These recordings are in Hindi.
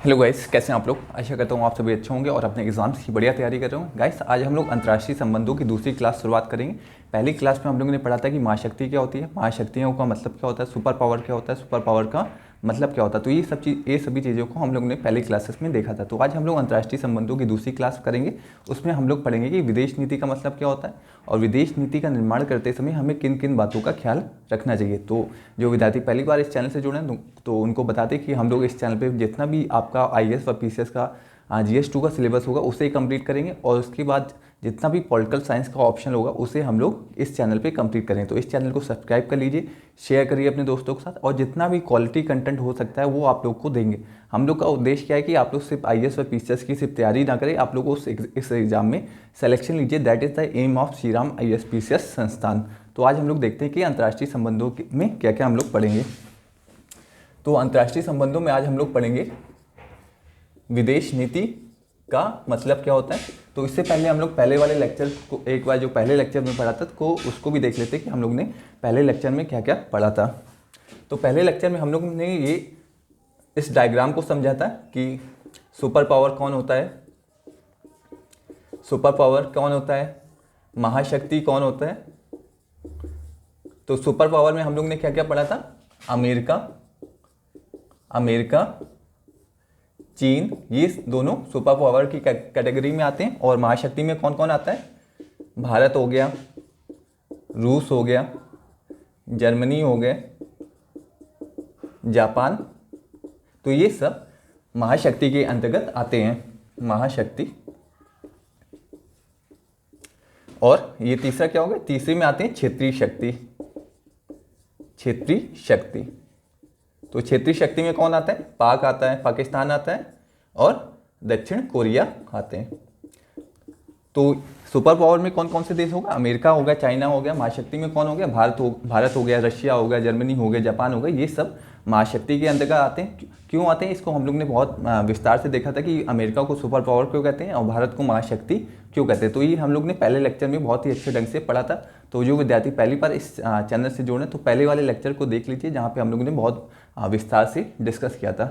हेलो गाइस, कैसे हैं आप लोग। आशा करता हूँ आप सभी अच्छे होंगे और अपने एग्जाम्स की बढ़िया तैयारी कर रहे हो। गाइस, आज हम लोग अंतर्राष्ट्रीय संबंधों की दूसरी क्लास शुरुआत करेंगे। पहली क्लास में हम लोगों ने पढ़ा था कि महाशक्ति क्या होती है, महाशक्तियों का मतलब क्या होता है, सुपर पावर क्या होता है, सुपर पावर का मतलब क्या होता है। तो ये सभी चीज़ों को हम लोगों ने पहली क्लासेस में देखा था। तो आज हम लोग अंतर्राष्ट्रीय संबंधों की दूसरी क्लास करेंगे। उसमें हम लोग पढ़ेंगे कि विदेश नीति का मतलब क्या होता है और विदेश नीति का निर्माण करते समय हमें किन किन बातों का ख्याल रखना चाहिए। तो जो विद्यार्थी पहली बार इस चैनल से जुड़े हैं तो उनको बताते कि हम लोग इस चैनल पे जितना भी आपका IAS व PCS का GS2 का सिलेबस होगा उसे कंप्लीट करेंगे और उसके बाद जितना भी पॉलिटिकल साइंस का ऑप्शन होगा उसे हम लोग इस चैनल पे कंप्लीट करें। तो इस चैनल को सब्सक्राइब कर लीजिए, शेयर करिए अपने दोस्तों के साथ और जितना भी क्वालिटी कंटेंट हो सकता है वो आप लोग को देंगे। हम लोग का उद्देश्य क्या है कि आप लोग सिर्फ IAS व PCS की सिर्फ तैयारी ना करें, आप लोग इस एग्जाम में सिलेक्शन लीजिए। That is the aim of Shri Ram IAS PCS संस्थान। तो आज हम लोग देखते हैं कि अंतर्राष्ट्रीय संबंधों में क्या क्या हम लोग पढ़ेंगे। तो अंतर्राष्ट्रीय संबंधों में आज हम लोग पढ़ेंगे विदेश नीति का मतलब क्या होता है। तो इससे पहले हम लोग पहले वाले लेक्चर को एक बार जो पहले लेक्चर में पढ़ा था को उसको भी देख लेते कि हम लोग ने पहले लेक्चर में क्या क्या पढ़ा था। तो पहले लेक्चर में हम लोग ने ये इस डायग्राम को समझा था कि सुपर पावर कौन होता है, सुपर पावर कौन होता है, महाशक्ति कौन होता है। तो सुपर पावर में हम लोग ने क्या क्या पढ़ा था, अमेरिका, चीन, ये दोनों सुपर पावर की कैटेगरी में आते हैं। और महाशक्ति में कौन कौन आता है, भारत हो गया, रूस हो गया, जर्मनी हो गया, जापान। तो ये सब महाशक्ति के अंतर्गत आते हैं, महाशक्ति। और ये तीसरा क्या होगा, तीसरे में आते हैं क्षेत्रीय शक्ति, क्षेत्रीय शक्ति। तो क्षेत्रीय शक्ति में कौन आता है, पाक आता है, पाकिस्तान आता है और दक्षिण कोरिया आते हैं। तो सुपर पावर में कौन कौन से देश होगा, अमेरिका हो गया, चाइना हो गया। महाशक्ति में कौन हो गया, भारत हो गया, रशिया हो गया, जर्मनी हो गया, जापान हो गया। ये सब महाशक्ति के अंतर्गत आते हैं। क्यों आते हैं इसको हम लोग ने बहुत विस्तार से देखा था कि अमेरिका को सुपर पावर क्यों कहते हैं और भारत को महाशक्ति क्यों कहते हैं। तो ये हम लोग ने पहले लेक्चर में बहुत ही अच्छे ढंग से पढ़ा था। तो जो विद्यार्थी पहली बार इस चैनल से जुड़े तो पहले वाले लेक्चर को देख लीजिए जहाँ पे हम लोगों ने बहुत विस्तार से डिस्कस किया था।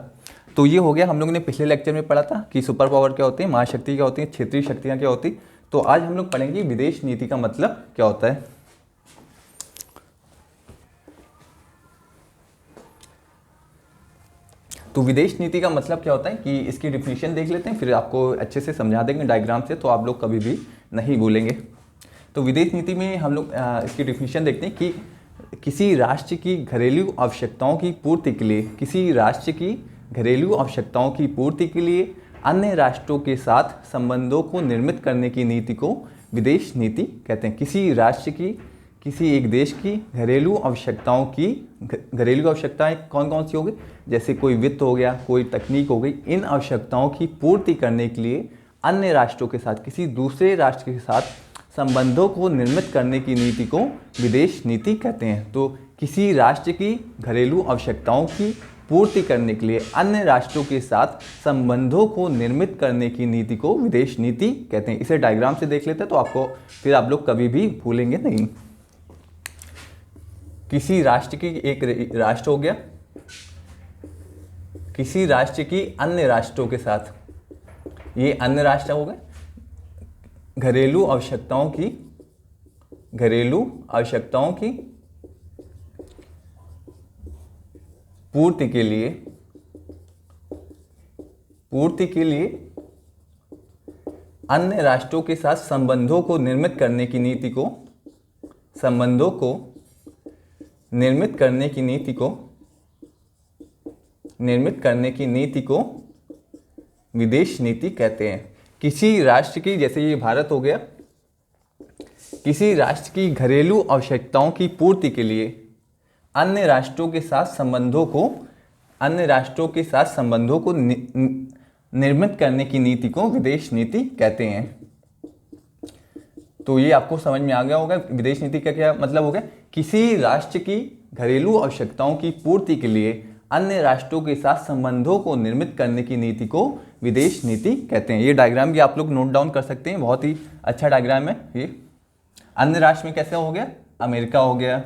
तो ये हो गया, हम लोग ने पिछले लेक्चर में पढ़ा था कि सुपर पावर क्या होती है, महाशक्ति क्या होती है, क्षेत्रीय शक्तियाँ क्या होती। तो आज हम लोग पढ़ेंगे विदेश नीति का मतलब क्या होता है। तो विदेश नीति का मतलब क्या होता है कि इसकी डिफिनीशन देख लेते हैं, फिर आपको अच्छे से समझा देंगे डायग्राम से, तो आप लोग कभी भी नहीं भूलेंगे। तो विदेश नीति में हम लोग इसकी डिफिनीशन देखते हैं कि किसी राष्ट्र की घरेलू आवश्यकताओं की पूर्ति के लिए, किसी राष्ट्र की घरेलू आवश्यकताओं की पूर्ति के लिए अन्य राष्ट्रों के साथ संबंधों को निर्मित करने की नीति को विदेश नीति कहते हैं। किसी राष्ट्र की, किसी एक देश की घरेलू आवश्यकताएं कौन कौन सी हो गई, जैसे कोई वित्त हो गया, कोई तकनीक हो गई, इन आवश्यकताओं की पूर्ति करने के लिए अन्य राष्ट्रों के साथ, किसी दूसरे राष्ट्र के साथ संबंधों को निर्मित करने की नीति को विदेश नीति कहते हैं। तो किसी राष्ट्र की घरेलू आवश्यकताओं की पूर्ति करने के लिए अन्य राष्ट्रों के साथ संबंधों को निर्मित करने की नीति को विदेश नीति कहते हैं। इसे डायग्राम से देख लेते हैं तो आपको फिर आप लोग कभी भी भूलेंगे नहीं। किसी राष्ट्र की, एक राष्ट्र हो गया, किसी राष्ट्र की अन्य राष्ट्रों के साथ, ये अन्य राष्ट्र हो गए, घरेलू आवश्यकताओं की पूर्ति के लिए अन्य राष्ट्रों के साथ संबंधों को निर्मित करने की नीति को, संबंधों को निर्मित करने की नीति को विदेश नीति कहते हैं। किसी राष्ट्र की, जैसे ये भारत हो गया, किसी राष्ट्र की घरेलू आवश्यकताओं की पूर्ति के लिए अन्य राष्ट्रों के साथ संबंधों को निर्मित करने की नीति को विदेश नीति कहते हैं। तो ये आपको समझ में आ गया होगा विदेश नीति का क्या मतलब हो गया, किसी राष्ट्र की घरेलू आवश्यकताओं की पूर्ति के लिए अन्य राष्ट्रों के साथ संबंधों को निर्मित करने की नीति को विदेश नीति कहते हैं। ये डायग्राम भी आप लोग नोट डाउन कर सकते हैं, बहुत ही अच्छा डायग्राम है ये। अन्य राष्ट्र में कैसे हो गया, अमेरिका हो गया,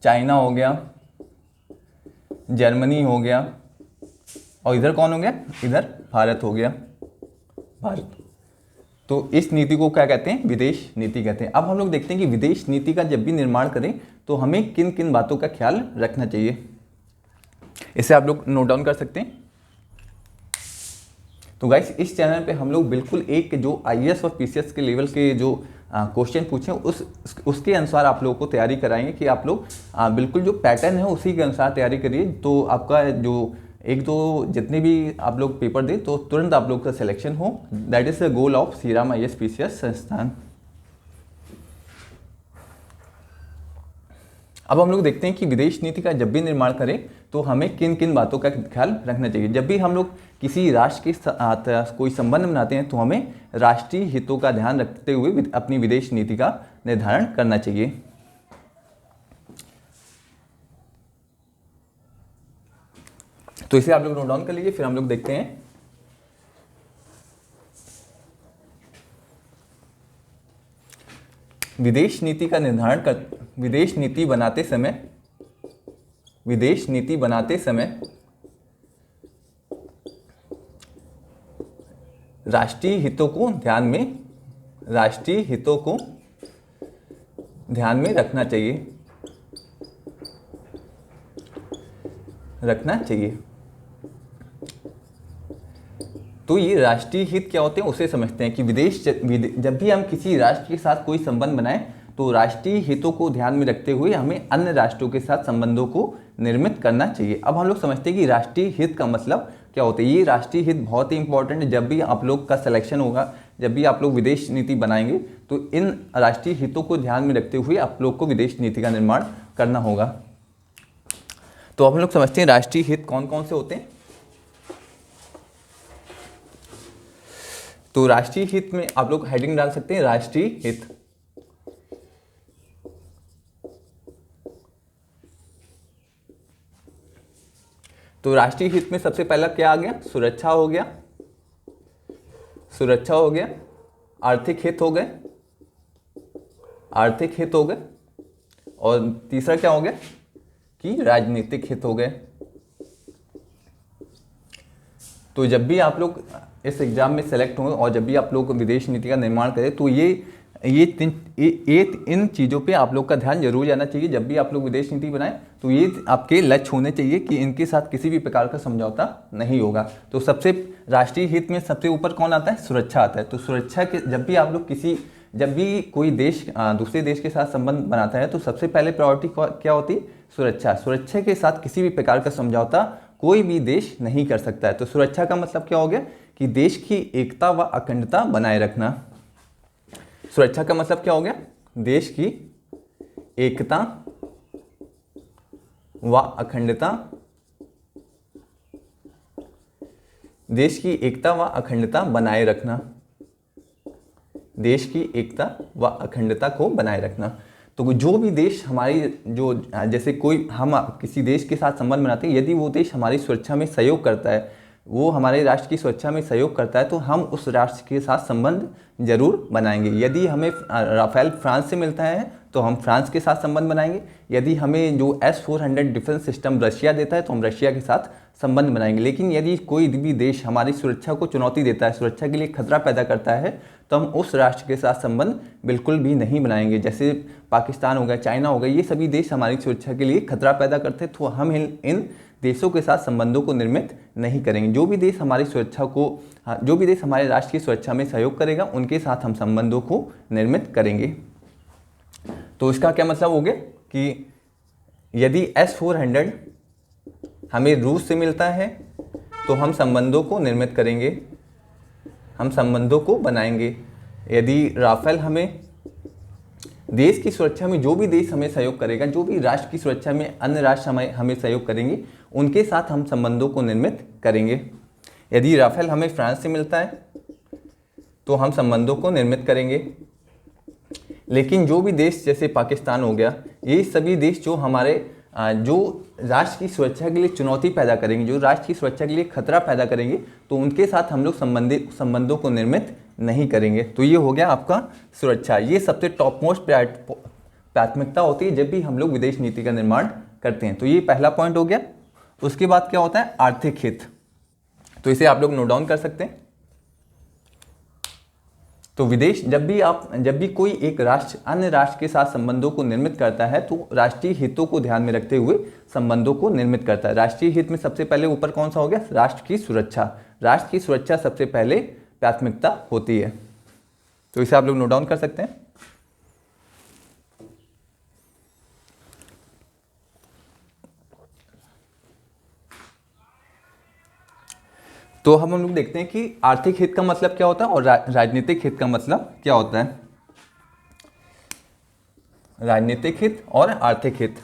चाइना हो गया, जर्मनी हो गया और इधर कौन हो गया, इधर भारत हो गया, भारत। तो इस नीति को क्या कहते हैं, विदेश नीति कहते हैं। अब हम लोग देखते हैं कि विदेश नीति का जब भी निर्माण करें तो हमें किन किन बातों का ख्याल रखना चाहिए, इसे आप लोग नोट डाउन कर सकते हैं। तो गाइस इस चैनल पे हम लोग बिल्कुल एक जो आईएएस और पीसीएस के लेवल के जो क्वेश्चन पूछे उसके अनुसार आप लोगों को तैयारी कराएंगे कि आप लोग बिल्कुल जो पैटर्न है उसी के अनुसार तैयारी करिए। तो आपका जो एक दो जितने भी आप लोग पेपर दें तो तुरंत आप लोग का सिलेक्शन हो। That is the goal of Shri Ram IAS PCS संस्थान। अब हम लोग देखते हैं कि विदेश नीति का जब भी निर्माण करें तो हमें किन किन बातों का ख्याल रखना चाहिए। जब भी हम लोग किसी राष्ट्र के साथ कोई संबंध बनाते हैं तो हमें राष्ट्रीय हितों का ध्यान रखते हुए अपनी विदेश नीति का निर्धारण करना चाहिए। तो इसे आप लोग नोट डाउन कर लीजिए, फिर हम लोग देखते हैं। विदेश नीति का निर्धारण कर, विदेश नीति बनाते समय राष्ट्रीय हितों को ध्यान में रखना चाहिए। तो ये राष्ट्रीय हित क्या होते हैं उसे समझते हैं कि जब भी हम किसी राष्ट्र के साथ कोई संबंध बनाएं तो राष्ट्रीय हितों को ध्यान में रखते हुए हमें अन्य राष्ट्रों के साथ संबंधों को निर्मित करना चाहिए। अब हम लोग समझते हैं कि राष्ट्रीय हित का मतलब क्या होता है। ये राष्ट्रीय हित बहुत ही इंपॉर्टेंट है। जब भी आप लोग का सिलेक्शन होगा, जब भी आप लोग विदेश नीति बनाएंगे तो इन राष्ट्रीय हितों को ध्यान में रखते हुए आप लोग को विदेश नीति का निर्माण करना होगा। तो अब हम लोग समझते हैं राष्ट्रीय हित कौन कौन से होते हैं। तो राष्ट्रीय हित में आप लोग हेडिंग डाल सकते हैं राष्ट्रीय हित। तो राष्ट्रीय हित में सबसे पहला क्या आ गया, सुरक्षा हो गया, आर्थिक हित हो गए, और तीसरा क्या हो गया कि राजनीतिक हित हो गए। तो जब भी आप लोग इस एग्जाम में सेलेक्ट हों और जब भी आप लोग विदेश नीति का निर्माण करें तो ये इन चीज़ों पे आप लोग का ध्यान जरूर जाना चाहिए। जब भी आप लोग विदेश नीति बनाएं तो ये आपके लक्ष्य होने चाहिए कि इनके साथ किसी भी प्रकार का समझौता नहीं होगा। तो सबसे राष्ट्रीय हित में सबसे ऊपर कौन आता है, सुरक्षा आता है। तो सुरक्षा के जब भी कोई देश दूसरे देश के साथ संबंध बनाता है तो सबसे पहले प्रायोरिटी क्या होती है, सुरक्षा के साथ किसी भी प्रकार का समझौता कोई भी देश नहीं कर सकता है। तो सुरक्षा का मतलब क्या हो गया कि देश की एकता व अखंडता बनाए रखना। सुरक्षा का मतलब क्या हो गया, देश की एकता व अखंडता बनाए रखना, देश की एकता व अखंडता को बनाए रखना। तो जो भी देश जैसे हम किसी देश के साथ संबंध बनाते हैं, यदि वो देश हमारी सुरक्षा में सहयोग करता है, वो हमारे राष्ट्र की सुरक्षा में सहयोग करता है तो हम उस राष्ट्र के साथ संबंध जरूर बनाएंगे। यदि हमें राफेल फ्रांस से मिलता है तो हम फ्रांस के साथ संबंध बनाएंगे। यदि हमें जो S-400 डिफेंस सिस्टम रशिया देता है तो हम रशिया के साथ संबंध बनाएंगे। लेकिन यदि कोई भी देश हमारी सुरक्षा को चुनौती देता है, सुरक्षा के लिए खतरा पैदा करता है, तो हम उस राष्ट्र के साथ संबंध बिल्कुल भी नहीं बनाएंगे। जैसे पाकिस्तान हो गया, चाइना हो गया, ये सभी देश हमारी सुरक्षा के लिए खतरा पैदा करते हैं तो हम इन देशों के साथ संबंधों को निर्मित नहीं करेंगे। जो भी देश हमारे राष्ट्र की सुरक्षा में सहयोग करेगा उनके साथ हम संबंधों को निर्मित करेंगे। तो इसका क्या मतलब हो गया कि यदि S-400 हमें रूस से मिलता है तो हम संबंधों को निर्मित करेंगे, हम संबंधों को बनाएंगे। यदि राफेल हमें देश की सुरक्षा में जो भी देश हमें सहयोग करेगा, जो भी राष्ट्र की सुरक्षा में अन्य राष्ट्र हमें सहयोग करेंगे, उनके साथ हम संबंधों को निर्मित करेंगे। यदि राफेल हमें फ्रांस से मिलता है तो हम संबंधों को निर्मित करेंगे। लेकिन जो भी देश जैसे पाकिस्तान हो गया, ये सभी देश जो राष्ट्र की सुरक्षा के लिए चुनौती पैदा करेंगे, जो राष्ट्र की सुरक्षा के लिए खतरा पैदा करेंगे, तो उनके साथ हम लोग संबंधों को निर्मित नहीं करेंगे। तो ये हो गया आपका सुरक्षा। ये सबसे टॉप मोस्ट प्राथमिकता होती है जब भी हम लोग विदेश नीति का निर्माण करते हैं। तो ये पहला पॉइंट हो गया। उसके बाद क्या होता है, आर्थिक हित। तो इसे आप लोग नोट डाउन कर सकते हैं। तो विदेश, जब भी कोई एक राष्ट्र अन्य राष्ट्र के साथ संबंधों को निर्मित करता है तो राष्ट्रीय हितों को ध्यान में रखते हुए संबंधों को निर्मित करता है। राष्ट्रीय हित में सबसे पहले ऊपर कौन सा हो गया, राष्ट्र की सुरक्षा। राष्ट्र की सुरक्षा सबसे पहले प्राथमिकता होती है। तो इसे आप लोग नोट डाउन कर सकते हैं। तो हम लोग देखते हैं कि आर्थिक हित का मतलब क्या होता है और राजनीतिक हित का मतलब क्या होता है। राजनीतिक हित और आर्थिक हित,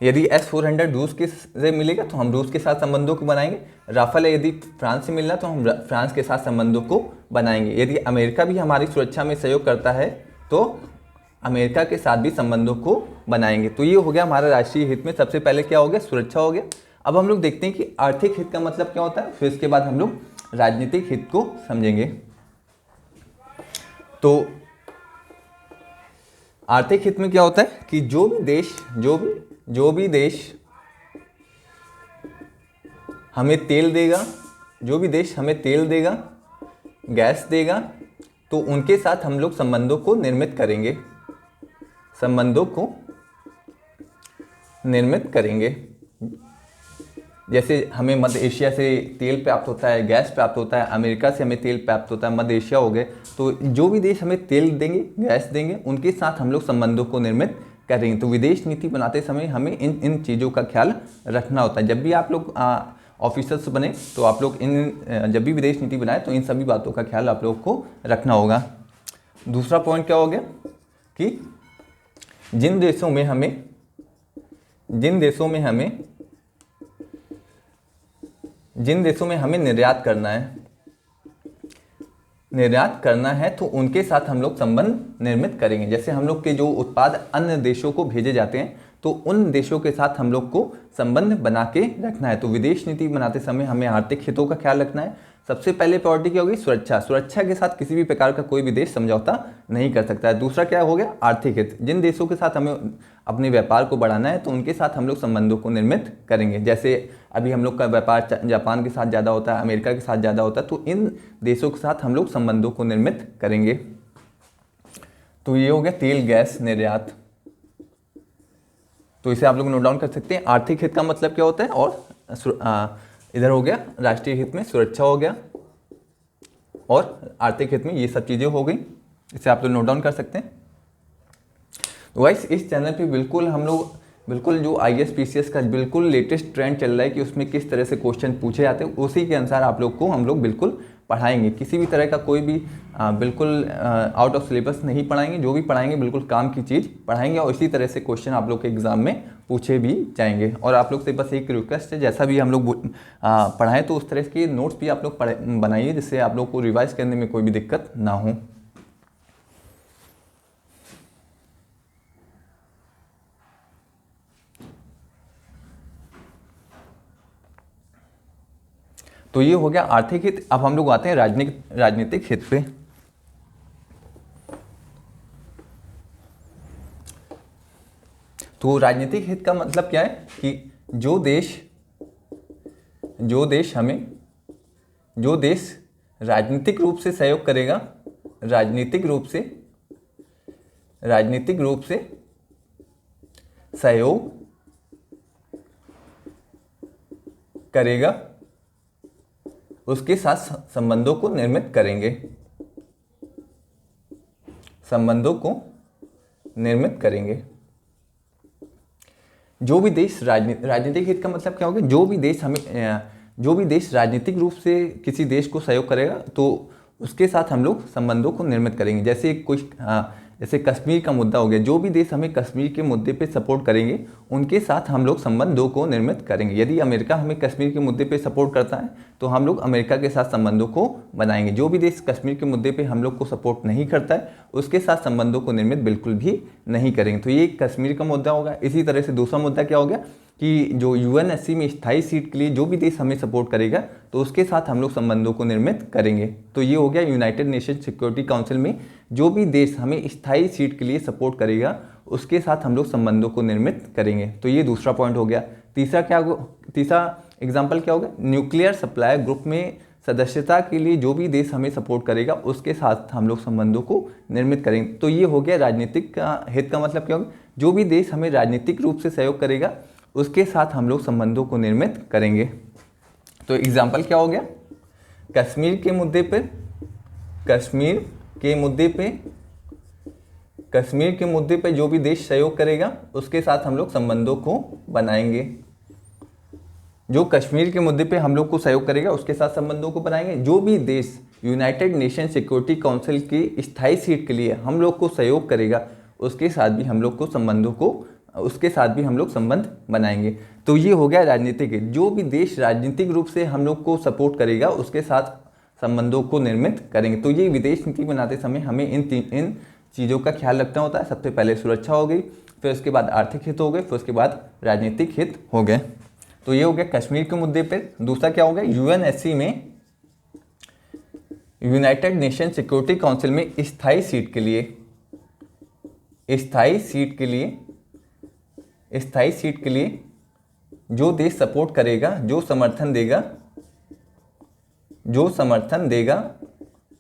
यदि S-400 रूस के से मिलेगा तो हम रूस के साथ संबंधों को बनाएंगे। राफेल यदि फ्रांस से मिलना तो हम फ्रांस के साथ संबंधों को बनाएंगे। यदि अमेरिका भी हमारी सुरक्षा में सहयोग करता है तो अमेरिका के साथ भी संबंधों को बनाएंगे। तो ये हो गया हमारा राष्ट्रीय हित में सबसे पहले क्या हो गया, सुरक्षा हो गया। अब हम लोग देखते हैं कि आर्थिक हित का मतलब क्या होता है, फिर इसके बाद हम लोग राजनीतिक हित को समझेंगे। तो आर्थिक हित में क्या होता है कि जो भी देश हमें तेल देगा, जो भी देश हमें तेल देगा, गैस देगा, तो उनके साथ हम लोग संबंधों को निर्मित करेंगे, संबंधों को निर्मित करेंगे। जैसे हमें मध्य एशिया से तेल प्राप्त होता है, गैस प्राप्त होता है, अमेरिका से हमें तेल प्राप्त होता है, मध्य एशिया हो गए। तो जो भी देश हमें तेल देंगे, गैस देंगे, उनके साथ हम लोग संबंधों को निर्मित करेंगे। तो विदेश नीति बनाते समय हमें इन चीज़ों का ख्याल रखना होता है। जब भी आप लोग ऑफिसर्स बने तो आप लोग जब भी विदेश नीति बनाए तो इन सभी बातों का ख्याल आप लोग को रखना होगा। दूसरा पॉइंट क्या हो गया कि जिन देशों में हमें निर्यात करना है तो उनके साथ हम लोग संबंध निर्मित करेंगे। जैसे हम लोग के जो उत्पाद अन्य देशों को भेजे जाते हैं तो उन देशों के साथ हम लोग को संबंध बना के रखना है। तो विदेश नीति बनाते समय हमें आर्थिक हितों का ख्याल रखना है। सबसे पहले प्रायोरिटी क्या होगी, सुरक्षा। सुरक्षा के साथ किसी भी प्रकार का कोई भी देश समझौता नहीं कर सकता है। दूसरा क्या हो गया, आर्थिक हित। जिन देशों के साथ हमें अपने व्यापार को बढ़ाना है तो उनके साथ हम लोग संबंधों को निर्मित करेंगे। जैसे अभी हम लोग का व्यापार जापान के साथ ज़्यादा होता है, अमेरिका के साथ ज़्यादा होता है, तो इन देशों के साथ हम लोग संबंधों को निर्मित करेंगे। तो ये हो गया तेल गैस निर्यात। तो इसे आप लोग नोट डाउन कर सकते हैं। आर्थिक हित का मतलब क्या होता है और इधर हो गया राष्ट्रीय हित में सुरक्षा हो गया और आर्थिक हित में ये सब चीज़ें हो गई। इसे आप लोग नोट डाउन कर सकते हैं। तो गाइस इस चैनल पे बिल्कुल जो IAS PCS का बिल्कुल लेटेस्ट ट्रेंड चल रहा है कि उसमें किस तरह से क्वेश्चन पूछे जाते हैं, उसी के अनुसार आप लोग को हम लोग बिल्कुल पढ़ाएंगे। किसी भी तरह का कोई भी बिल्कुल आउट ऑफ सिलेबस नहीं पढ़ाएंगे। जो भी पढ़ाएंगे बिल्कुल काम की चीज़ पढ़ाएंगे और इसी तरह से क्वेश्चन आप लोग के एग्जाम में पूछे भी जाएंगे। और आप लोग से बस एक रिक्वेस्ट है, जैसा भी हम लोग पढ़ाएं तो उस तरह के नोट्स भी आप लोग बनाइए जिससे आप लोग को रिवाइज करने में कोई भी दिक्कत ना हो। तो ये हो गया आर्थिक हित। अब हम लोग आते हैं राजनीतिक हित पे। तो राजनीतिक हित का मतलब क्या है कि जो देश राजनीतिक रूप से सहयोग करेगा, राजनीतिक रूप से सहयोग करेगा, उसके साथ संबंधों को निर्मित करेंगे, संबंधों को निर्मित करेंगे। जो भी देश राजनीतिक हित का मतलब क्या होगा, जो भी देश राजनीतिक रूप से किसी देश को सहयोग करेगा तो उसके साथ हम लोग संबंधों को निर्मित करेंगे। जैसे कश्मीर का मुद्दा हो गया, जो भी देश हमें कश्मीर के मुद्दे पे सपोर्ट करेंगे उनके साथ हम लोग संबंधों को निर्मित करेंगे। यदि अमेरिका हमें कश्मीर के मुद्दे पे सपोर्ट करता है तो हम लोग अमेरिका के साथ संबंधों को बनाएंगे। जो भी देश कश्मीर के मुद्दे पे हम लोग को सपोर्ट नहीं करता है उसके साथ संबंधों को निर्मित बिल्कुल भी नहीं करेंगे। तो ये कश्मीर का मुद्दा होगा। इसी तरह से दूसरा मुद्दा क्या हो गया कि जो UNSC में स्थायी सीट के लिए जो भी देश हमें सपोर्ट करेगा तो उसके साथ हम लोग संबंधों को निर्मित करेंगे। तो ये हो गया यूनाइटेड नेशन सिक्योरिटी काउंसिल में जो भी देश हमें स्थायी सीट के लिए सपोर्ट करेगा उसके साथ हम लोग संबंधों को निर्मित करेंगे। तो ये दूसरा पॉइंट हो गया। तीसरा एग्जाम्पल क्या होगा, न्यूक्लियर सप्लाई ग्रुप में सदस्यता के लिए जो भी देश हमें सपोर्ट करेगा उसके साथ हम लोग संबंधों को निर्मित करेंगे। तो ये हो गया राजनीतिक हित का मतलब क्या होगा, जो भी देश हमें राजनीतिक रूप से सहयोग करेगा उसके साथ हम लोग संबंधों को निर्मित करेंगे। तो एग्जाम्पल क्या हो गया, कश्मीर के मुद्दे पे जो भी देश सहयोग करेगा उसके साथ हम लोग संबंधों को बनाएंगे। जो कश्मीर के मुद्दे पे हम लोग को सहयोग करेगा उसके साथ संबंधों को बनाएंगे। जो भी देश यूनाइटेड नेशन सिक्योरिटी काउंसिल की स्थायी सीट के लिए हम लोग को सहयोग करेगा उसके साथ भी हम लोग संबंध बनाएंगे। तो ये हो गया राजनीतिक। जो भी देश राजनीतिक रूप से हम लोग को सपोर्ट करेगा उसके साथ संबंधों को निर्मित करेंगे। तो ये विदेश नीति बनाते समय हमें इन चीज़ों का ख्याल रखना होता है। सबसे पहले सुरक्षा हो गई, फिर उसके बाद आर्थिक हित हो गए, फिर उसके बाद राजनीतिक हित हो गए। तो ये हो गया कश्मीर के मुद्दे पे। दूसरा क्या हो गया, यूएनएससी में, यूनाइटेड नेशन सिक्योरिटी काउंसिल में स्थायी सीट के लिए जो देश सपोर्ट करेगा, जो समर्थन देगा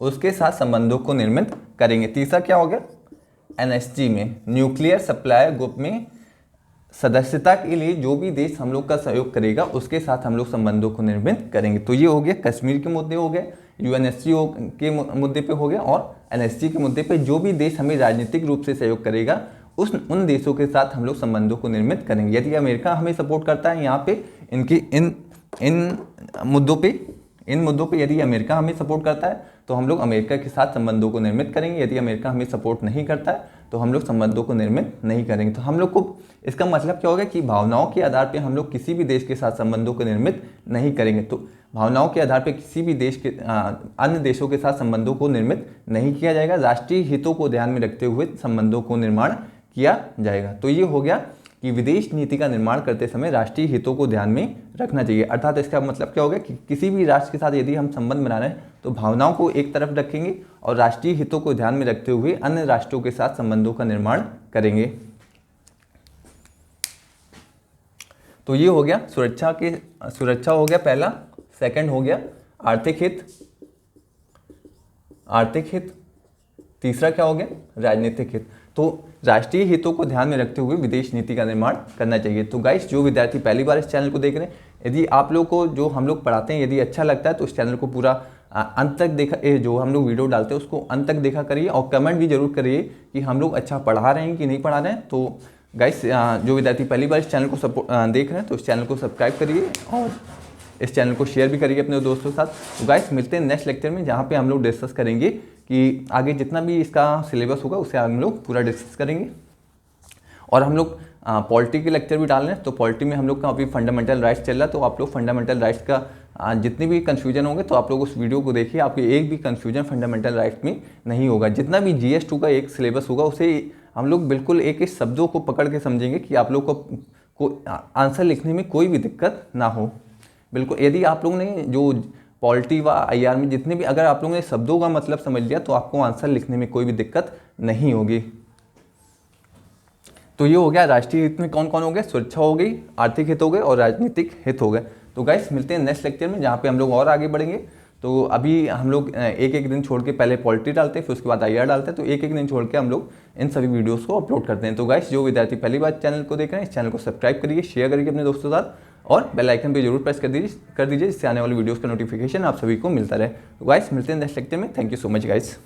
उसके साथ संबंधों को निर्मित करेंगे। तीसरा क्या हो गया, एनएसजी में, न्यूक्लियर सप्लाई ग्रुप में सदस्यता के लिए जो भी देश हम लोग का सहयोग करेगा उसके साथ हम लोग संबंधों को निर्मित करेंगे। तो ये हो गया कश्मीर के मुद्दे हो गए, यूएनएससी के मुद्दे पे हो गया, और एनएसजी के मुद्दे पे जो भी देश हमें राजनीतिक रूप से सहयोग करेगा उन देशों के साथ हम लोग संबंधों को निर्मित करेंगे। यदि अमेरिका हमें सपोर्ट करता है यहाँ पे इन मुद्दों पे यदि अमेरिका हमें सपोर्ट करता है तो हम लोग अमेरिका के साथ संबंधों को निर्मित करेंगे। यदि अमेरिका हमें सपोर्ट नहीं करता है तो हम लोग संबंधों को निर्मित नहीं करेंगे। तो हम लोग को इसका मतलब क्या होगा कि भावनाओं के आधार पे हम लोग किसी भी देश के साथ संबंधों को निर्मित नहीं करेंगे। तो भावनाओं के आधार पे किसी भी देश के अन्य देशों के साथ संबंधों को निर्मित नहीं किया जाएगा। राष्ट्रीय हितों को ध्यान में रखते हुए संबंधों को निर्माण किया जाएगा। तो ये हो गया कि विदेश नीति का निर्माण करते समय राष्ट्रीय हितों को ध्यान में रखना चाहिए। अर्थात इसका मतलब क्या होगा कि किसी भी राष्ट्र के साथ यदि हम संबंध बना रहे हैं तो भावनाओं को एक तरफ रखेंगे और राष्ट्रीय हितों को ध्यान में रखते हुए अन्य राष्ट्रों के साथ संबंधों का निर्माण करेंगे। तो ये हो गया सुरक्षा हो गया पहला। सेकंड हो गया आर्थिक हित। तीसरा क्या हो गया, राजनीतिक हित। तो राष्ट्रीय हितों को ध्यान में रखते हुए विदेश नीति का निर्माण करना चाहिए। तो गाइस, जो विद्यार्थी पहली बार इस चैनल को देख रहे हैं, यदि आप लोग को जो हम लोग पढ़ाते हैं यदि अच्छा लगता है तो इस चैनल को पूरा अंत तक देखा, जो हम लोग वीडियो डालते हैं उसको अंत तक देखा करिए और कमेंट भी जरूर करिए कि हम लोग अच्छा पढ़ा रहे हैं कि नहीं पढ़ा रहे हैं। तो गाइस, जो विद्यार्थी पहली बार इस चैनल को देख रहे हैं तो इस चैनल को सब्सक्राइब करिए और इस चैनल को शेयर भी करिए अपने दोस्तों के साथ। तो गाइस, मिलते हैं नेक्स्ट लेक्चर में जहाँ पे हम लोग डिस्कस करेंगे कि आगे जितना भी इसका सिलेबस होगा उसे हम लोग पूरा डिस्कस करेंगे। और हम लोग पॉलिटी के लेक्चर भी डाल रहे हैं। तो पॉलिटी में हम लोग का अभी फंडामेंटल राइट्स चल रहा है। तो आप लोग फंडामेंटल राइट्स का जितने भी कन्फ्यूजन होंगे तो आप लोग उस वीडियो को देखिए, आपके एक भी कन्फ्यूजन फंडामेंटल राइट्स में नहीं होगा। जितना भी GS2 का एक सिलेबस होगा उसे हम लोग बिल्कुल एक शब्दों को पकड़ के समझेंगे कि आप लोग को आंसर लिखने में कोई भी दिक्कत ना हो। बिल्कुल, यदि आप लोगों ने जो पॉलिटी व IR में जितने भी अगर आप लोगों ने शब्दों का मतलब समझ लिया तो आपको आंसर लिखने में कोई भी दिक्कत नहीं होगी। तो ये हो गया राष्ट्रीय हित में कौन कौन हो गए, सुरक्षा हो गई, आर्थिक हित हो गए और राजनीतिक हित हो गए। तो गाइस, मिलते हैं नेक्स्ट लेक्चर में जहाँ पे हम लोग और आगे बढ़ेंगे। तो अभी हम लोग एक दिन छोड़ के पहले पॉलिटी डालते हैं, फिर उसके बाद IR डालते हैं। तो एक दिन छोड़ के हम लोग इन सभी वीडियोस को अपलोड करते हैं। तो गाइस, जो विद्यार्थी पहली बार चैनल को देख रहे हैं इस चैनल को सब्सक्राइब करिए, शेयर करिए अपने दोस्तों के साथ और बेल आइकन पे जरूर प्रेस कर दीजिए जिससे आने वाली वीडियोस का नोटिफिकेशन आप सभी को मिलता रहे। तो गाइस, मिलते हैं नेक्स्ट लेक्चर में। Thank you so much guys.